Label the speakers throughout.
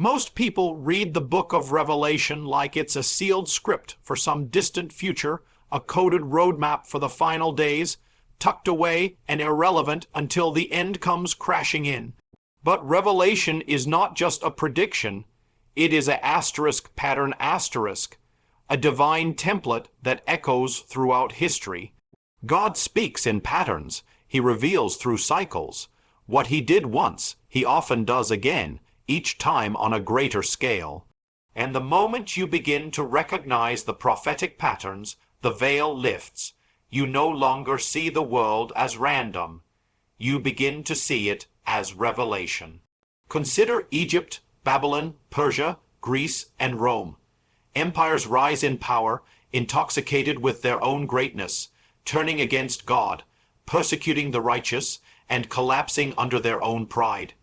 Speaker 1: Most people read the book of Revelation like it's a sealed script for some distant future, a coded roadmap for the final days, tucked away and irrelevant until the end comes crashing in. But Revelation is not just a prediction, it is a asterisk pattern asterisk, a divine template that echoes throughout history. God speaks in patterns. He reveals through cycles. What he did once, he often does again, each time on a greater scale. And the moment you begin to recognize the prophetic patterns, the veil lifts. You no longer see the world as random. You begin to see it as revelation. Consider Egypt, Babylon, Persia, Greece, and Rome. Empires rise in power, intoxicated with their own greatness, turning against God, persecuting the righteous, and collapsing under their own pride.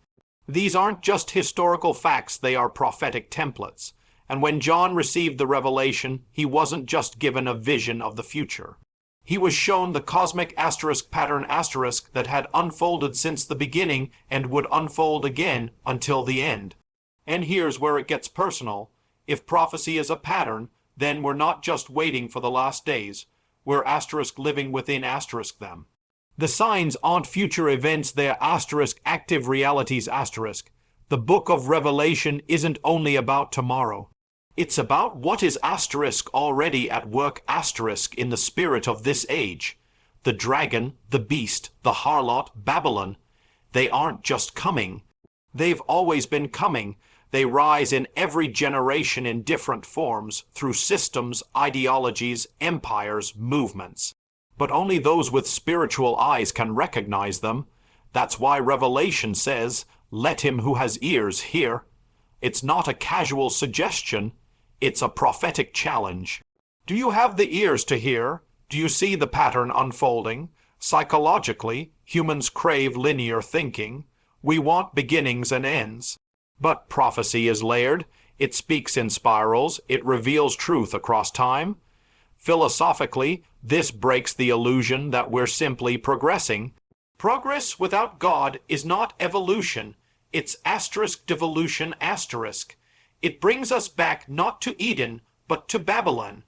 Speaker 1: These aren't just historical facts, they are prophetic templates. And when John received the revelation, he wasn't just given a vision of the future. He was shown the cosmic asterisk pattern asterisk that had unfolded since the beginning and would unfold again until the end. And here's where it gets personal. If prophecy is a pattern, then we're not just waiting for the last days. We're asterisk living within asterisk them. The signs aren't future events, they're asterisk active realities asterisk. The book of Revelation isn't only about tomorrow. It's about what is asterisk already at work asterisk in the spirit of this age. The dragon, the beast, the harlot, Babylon, they aren't just coming. They've always been coming. They rise in every generation in different forms through systems, ideologies, empires, movements. But only those with spiritual eyes can recognize them. That's why Revelation says, "Let him who has ears hear." It's not a casual suggestion, it's a prophetic challenge. Do you have the ears to hear? Do you see the pattern unfolding? Psychologically, humans crave linear thinking. We want beginnings and ends. But prophecy is layered. It speaks in spirals. It reveals truth across time. Philosophically, this breaks the illusion that we're simply progressing. Progress without God is not evolution. It's asterisk devolution asterisk. It brings us back not to Eden, but to Babylon.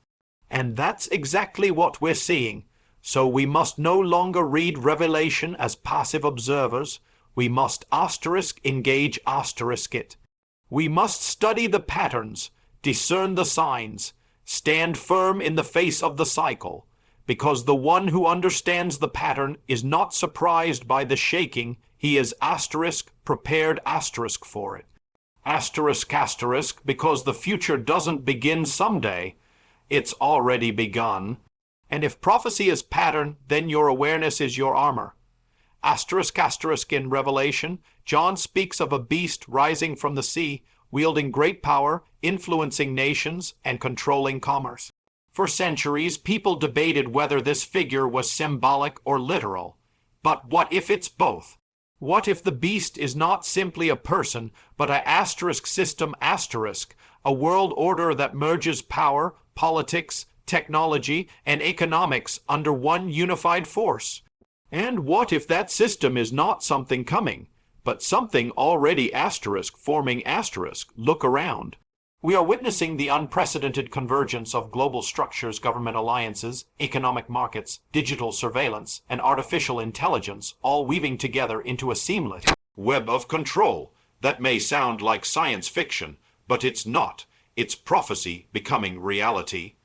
Speaker 1: And that's exactly what we're seeing. So we must no longer read Revelation as passive observers. We must asterisk engage asterisk it. We must study the patterns, discern the signs, stand firm in the face of the cycle, because the one who understands the pattern is not surprised by the shaking, he is asterisk prepared asterisk for it. Asterisk asterisk because the future doesn't begin someday, it's already begun. And if prophecy is pattern, then your awareness is your armor. Asterisk asterisk in Revelation, John speaks of a beast rising from the sea, wielding great power, influencing nations, and controlling commerce. For centuries, people debated whether this figure was symbolic or literal. But what if it's both? What if the beast is not simply a person, but an asterisk system asterisk, a world order that merges power, politics, technology, and economics under one unified force? And what if that system is not something coming, but something already asterisk forming asterisk? Look around. We are witnessing the unprecedented convergence of global structures, government alliances, economic markets, digital surveillance, and artificial intelligence, all weaving together into a seamless web of control. That may sound like science fiction, but it's not. It's prophecy becoming reality.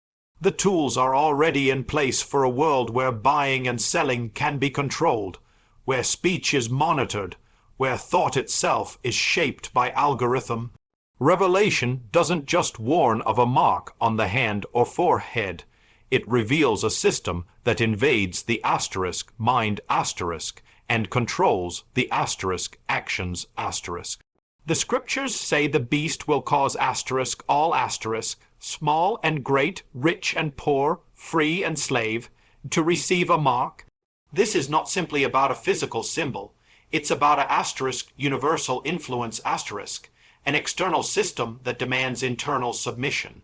Speaker 1: The tools are already in place for a world where buying and selling can be controlled, where speech is monitored, where thought itself is shaped by algorithm. Revelation doesn't just warn of a mark on the hand or forehead. It reveals a system that invades the asterisk mind asterisk and controls the asterisk actions asterisk. The scriptures say the beast will cause asterisk all asterisk, small and great, rich and poor, free and slave, to receive a mark. This is not simply about a physical symbol. It's about an asterisk universal influence asterisk, an external system that demands internal submission.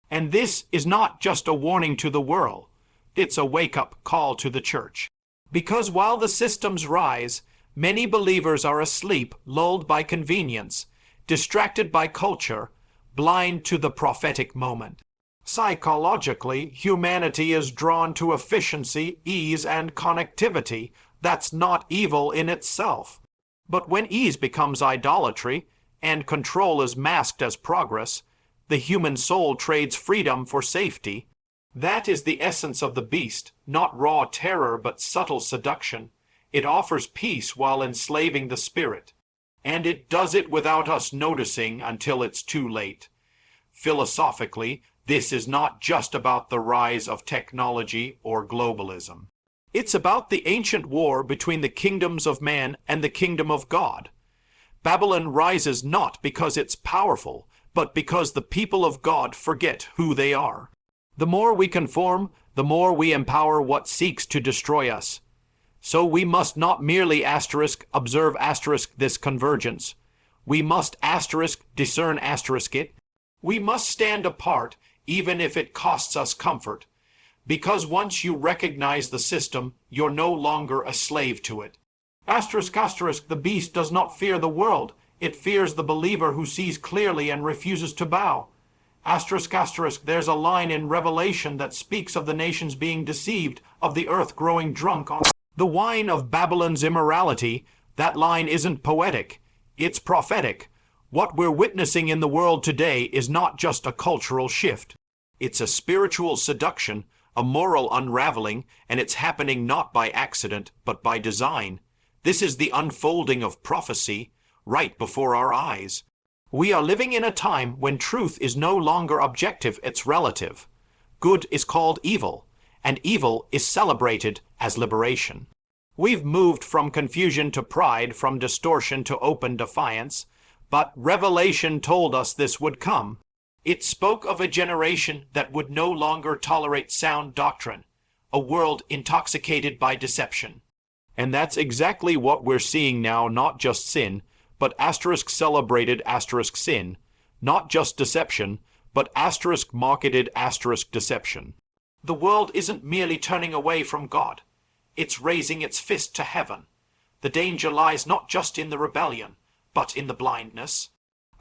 Speaker 1: And this is not just a warning to the world. It's a wake-up call to the church. Because while the systems rise, many believers are asleep, lulled by convenience. distracted by culture, blind to the prophetic moment. Psychologically, humanity is drawn to efficiency, ease, and connectivity. That's not evil in itself. But when ease becomes idolatry, and control is masked as progress, the human soul trades freedom for safety. That is the essence of the beast, not raw terror but subtle seduction. It offers peace while enslaving the spirit. And it does it without us noticing until it's too late. Philosophically, this is not just about the rise of technology or globalism. It's about the ancient war between the kingdoms of man and the kingdom of God. Babylon rises not because it's powerful, but because the people of God forget who they are. The more we conform, the more we empower what seeks to destroy us. So we must not merely observe this convergence. We must discern it. We must stand apart, even if it costs us comfort. Because once you recognize the system, you're no longer a slave to it. The beast does not fear the world. It fears the believer who sees clearly and refuses to bow. There's a line in Revelation that speaks of the nations being deceived, of the earth growing drunk on the wine of Babylon's immorality. That line isn't poetic, it's prophetic. What we're witnessing in the world today is not just a cultural shift. It's a spiritual seduction, a moral unraveling, and it's happening not by accident, but by design. This is the unfolding of prophecy right before our eyes. We are living in a time when truth is no longer objective, it's relative. Good is called evil, and evil is celebrated as liberation. We've moved from confusion to pride, from distortion to open defiance, but Revelation told us this would come. It spoke of a generation that would no longer tolerate sound doctrine, a world intoxicated by deception. And that's exactly what we're seeing now, not just sin, but celebrated sin, not just deception, but marketed deception. The world isn't merely turning away from God. It's raising its fist to heaven. The danger lies not just in the rebellion, but in the blindness.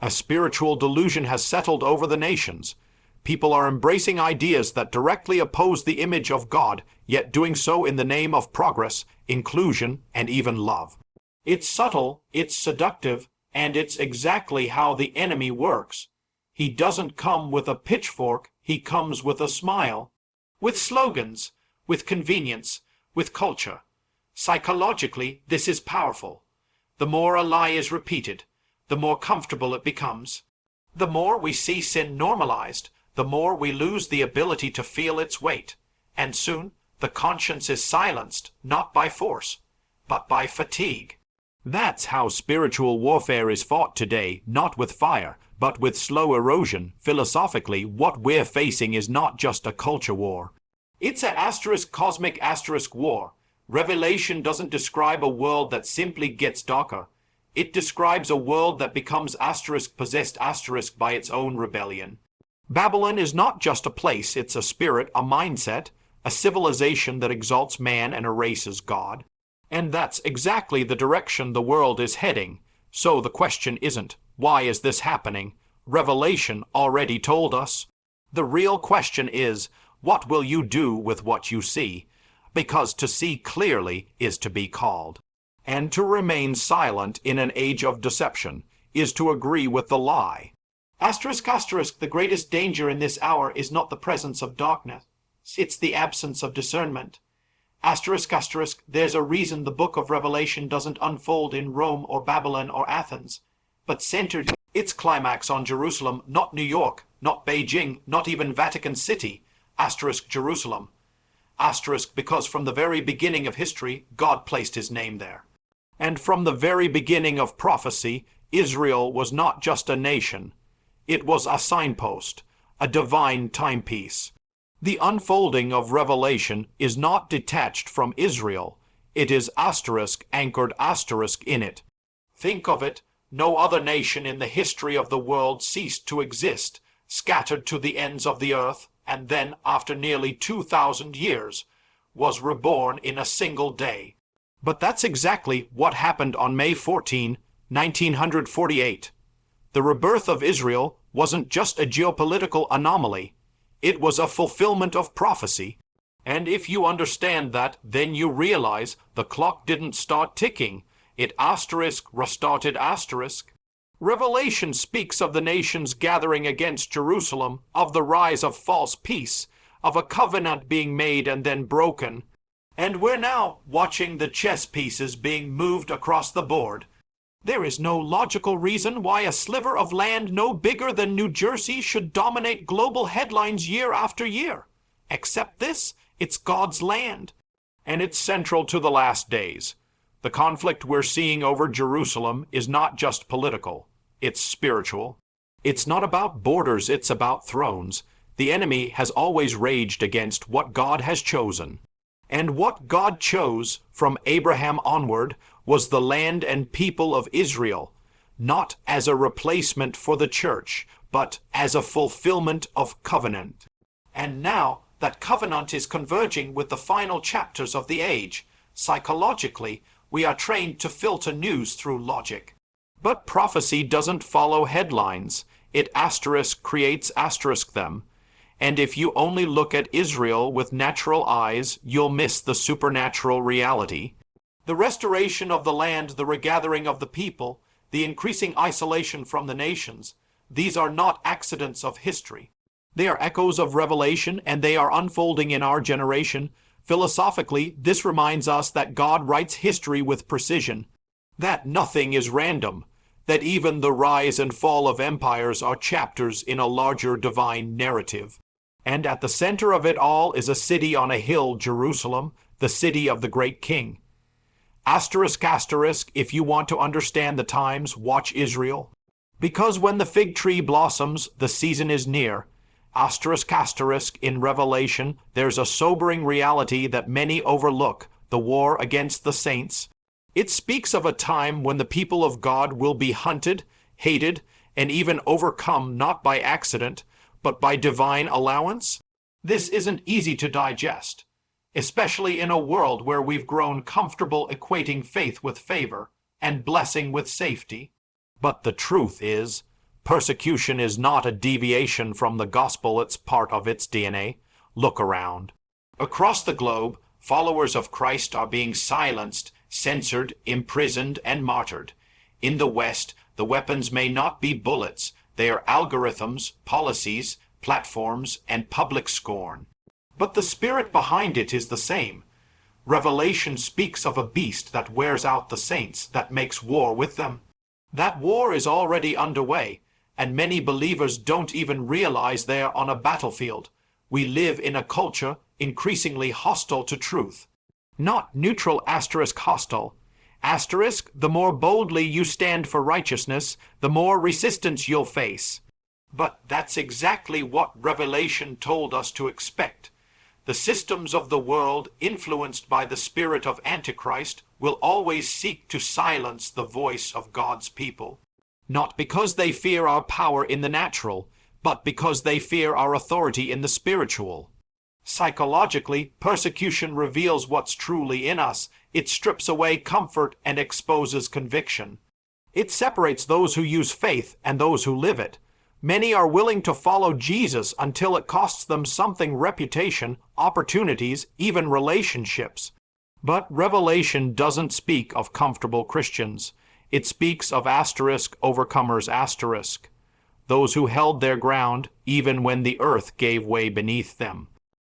Speaker 1: A spiritual delusion has settled over the nations. People are embracing ideas that directly oppose the image of God, yet doing so in the name of progress, inclusion, and even love. It's subtle, it's seductive, and it's exactly how the enemy works. He doesn't come with a pitchfork, he comes with a smile. With slogans, with convenience, with culture. Psychologically, this is powerful. The more a lie is repeated, the more comfortable it becomes. The more we see sin normalized, the more we lose the ability to feel its weight. And soon, the conscience is silenced, not by force, but by fatigue. That's how spiritual warfare is fought today, not with fire, but with slow erosion. Philosophically, what we're facing is not just a culture war. It's a cosmic war. Revelation doesn't describe a world that simply gets darker. It describes a world that becomes possessed by its own rebellion. Babylon is not just a place, it's a spirit, a mindset, a civilization that exalts man and erases God. And that's exactly the direction the world is heading. So the question isn't, why is this happening? Revelation already told us. The real question is, what will you do with what you see? Because to see clearly is to be called. And to remain silent in an age of deception is to agree with the lie. The greatest danger in this hour is not the presence of darkness. It's the absence of discernment. There's a reason the book of Revelation doesn't unfold in Rome or Babylon or Athens, but centered its climax on Jerusalem, not New York, not Beijing, not even Vatican City, Jerusalem. Because from the very beginning of history, God placed his name there. And from the very beginning of prophecy, Israel was not just a nation. It was a signpost, a divine timepiece. The unfolding of Revelation is not detached from Israel. It is anchored in it. Think of it, no other nation in the history of the world ceased to exist, scattered to the ends of the earth, and then, after nearly 2,000 years, was reborn in a single day. But that's exactly what happened on May 14, 1948. The rebirth of Israel wasn't just a geopolitical anomaly. It was a fulfillment of prophecy. And if you understand that, then you realize the clock didn't start ticking. It restarted asterisk. Revelation speaks of the nations gathering against Jerusalem, of the rise of false peace, of a covenant being made and then broken. And we're now watching the chess pieces being moved across the board. There is no logical reason why a sliver of land no bigger than New Jersey should dominate global headlines year after year. Except this, it's God's land, and it's central to the last days. The conflict we're seeing over Jerusalem is not just political, it's spiritual. It's not about borders, it's about thrones. The enemy has always raged against what God has chosen. And what God chose from Abraham onward was the land and people of Israel, not as a replacement for the church, but as a fulfillment of covenant. And now that covenant is converging with the final chapters of the age. Psychologically, we are trained to filter news through logic. But prophecy doesn't follow headlines. It creates them. And if you only look at Israel with natural eyes, you'll miss the supernatural reality. The restoration of the land, the regathering of the people, the increasing isolation from the nations, these are not accidents of history. They are echoes of Revelation, and they are unfolding in our generation. Philosophically, this reminds us that God writes history with precision, that nothing is random, that even the rise and fall of empires are chapters in a larger divine narrative. And at the center of it all is a city on a hill, Jerusalem, the city of the great king. If you want to understand the times, watch Israel. Because when the fig tree blossoms, the season is near. In Revelation, there's a sobering reality that many overlook, the war against the saints. It speaks of a time when the people of God will be hunted, hated, and even overcome not by accident, but by divine allowance. This isn't easy to digest, especially in a world where we've grown comfortable equating faith with favor and blessing with safety. But the truth is, persecution is not a deviation from the gospel, it's part of its DNA. Look around. Across the globe, followers of Christ are being silenced, censored, imprisoned, and martyred. In the West, the weapons may not be bullets, they are algorithms, policies, platforms, and public scorn. But the spirit behind it is the same. Revelation speaks of a beast that wears out the saints, that makes war with them. That war is already underway, and many believers don't even realize they are on a battlefield. We live in a culture increasingly hostile to truth. Not neutral hostile. The more boldly you stand for righteousness, the more resistance you'll face. But that's exactly what Revelation told us to expect. The systems of the world, influenced by the spirit of Antichrist, will always seek to silence the voice of God's people. Not because they fear our power in the natural, but because they fear our authority in the spiritual. Psychologically, persecution reveals what's truly in us. It strips away comfort and exposes conviction. It separates those who use faith and those who live it. Many are willing to follow Jesus until it costs them something: reputation, opportunities, even relationships. But Revelation doesn't speak of comfortable Christians. It speaks of overcomers, those who held their ground even when the earth gave way beneath them.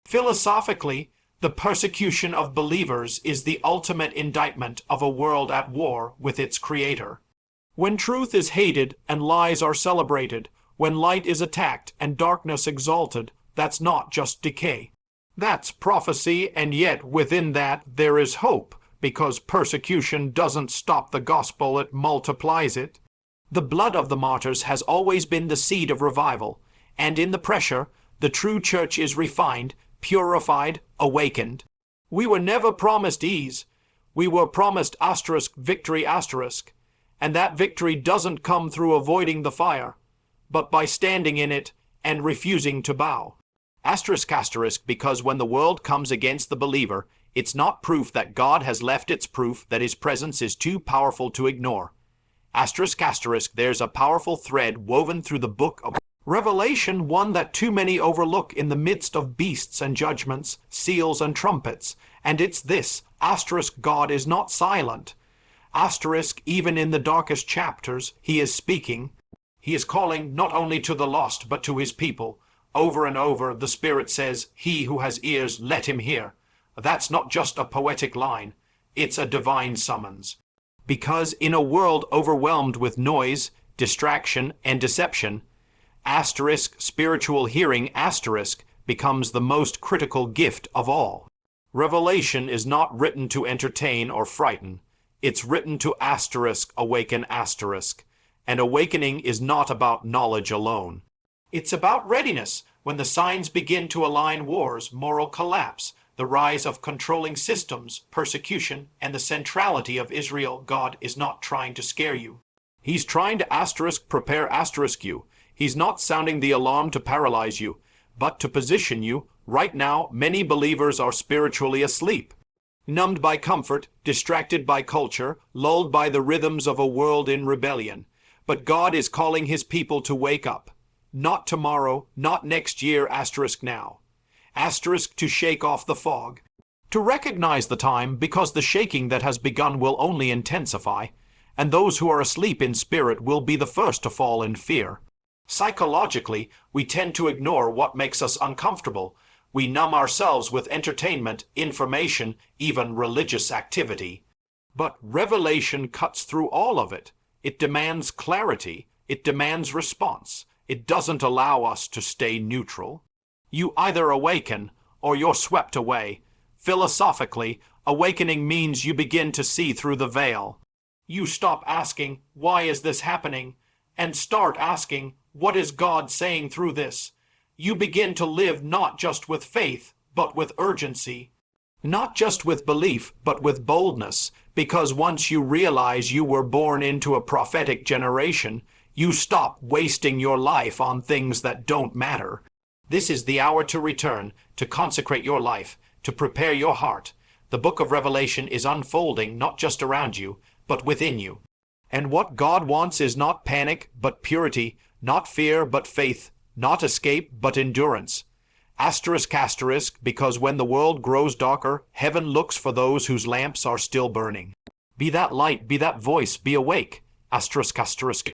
Speaker 1: Philosophically, the persecution of believers is the ultimate indictment of a world at war with its creator. When truth is hated and lies are celebrated, when light is attacked and darkness exalted, that's not just decay. That's prophecy, and yet within that there is hope, because persecution doesn't stop the gospel, it multiplies it. The blood of the martyrs has always been the seed of revival, and in the pressure, the true church is refined, purified, awakened. We were never promised ease. We were promised victory, and that victory doesn't come through avoiding the fire, but by standing in it and refusing to bow. Because when the world comes against the believer, it's not proof that God has left, it's proof that his presence is too powerful to ignore. Asterisk, asterisk, there's a powerful thread woven through the book of Revelation, one that too many overlook in the midst of beasts and judgments, seals and trumpets. And it's this, asterisk, God is not silent. Asterisk, even in the darkest chapters, he is speaking. He is calling not only to the lost, but to his people. Over and over, the Spirit says, he who has ears, let him hear. That's not just a poetic line. It's a divine summons. Because in a world overwhelmed with noise, distraction, and deception, asterisk, spiritual hearing, asterisk, becomes the most critical gift of all. Revelation is not written to entertain or frighten. It's written to asterisk, awaken, asterisk. And awakening is not about knowledge alone. It's about readiness. When the signs begin to align wars, moral collapse, the rise of controlling systems, persecution, and the centrality of Israel, God is not trying to scare you. He's trying to asterisk, prepare asterisk you. He's not sounding the alarm to paralyze you, but to position you. Right now, many believers are spiritually asleep, numbed by comfort, distracted by culture, lulled by the rhythms of a world in rebellion. But God is calling his people to wake up. Not tomorrow, not next year, asterisk now. Asterisk, to shake off the fog. To recognize the time, because the shaking that has begun will only intensify, and those who are asleep in spirit will be the first to fall in fear. Psychologically, we tend to ignore what makes us uncomfortable. We numb ourselves with entertainment, information, even religious activity. But revelation cuts through all of it. It demands clarity. It demands response. It doesn't allow us to stay neutral. You either awaken or you're swept away. Philosophically, awakening means you begin to see through the veil. You stop asking, why is this happening? And start asking, what is God saying through this? You begin to live not just with faith, but with urgency. Not just with belief, but with boldness. Because once you realize you were born into a prophetic generation, you stop wasting your life on things that don't matter. This is the hour to return, to consecrate your life, to prepare your heart. The book of Revelation is unfolding not just around you, but within you. And what God wants is not panic, but purity, not fear, but faith, not escape, but endurance. Asterisk, asterisk, because when the world grows darker, heaven looks for those whose lamps are still burning. Be that light, be that voice, be awake. Asterisk, asterisk.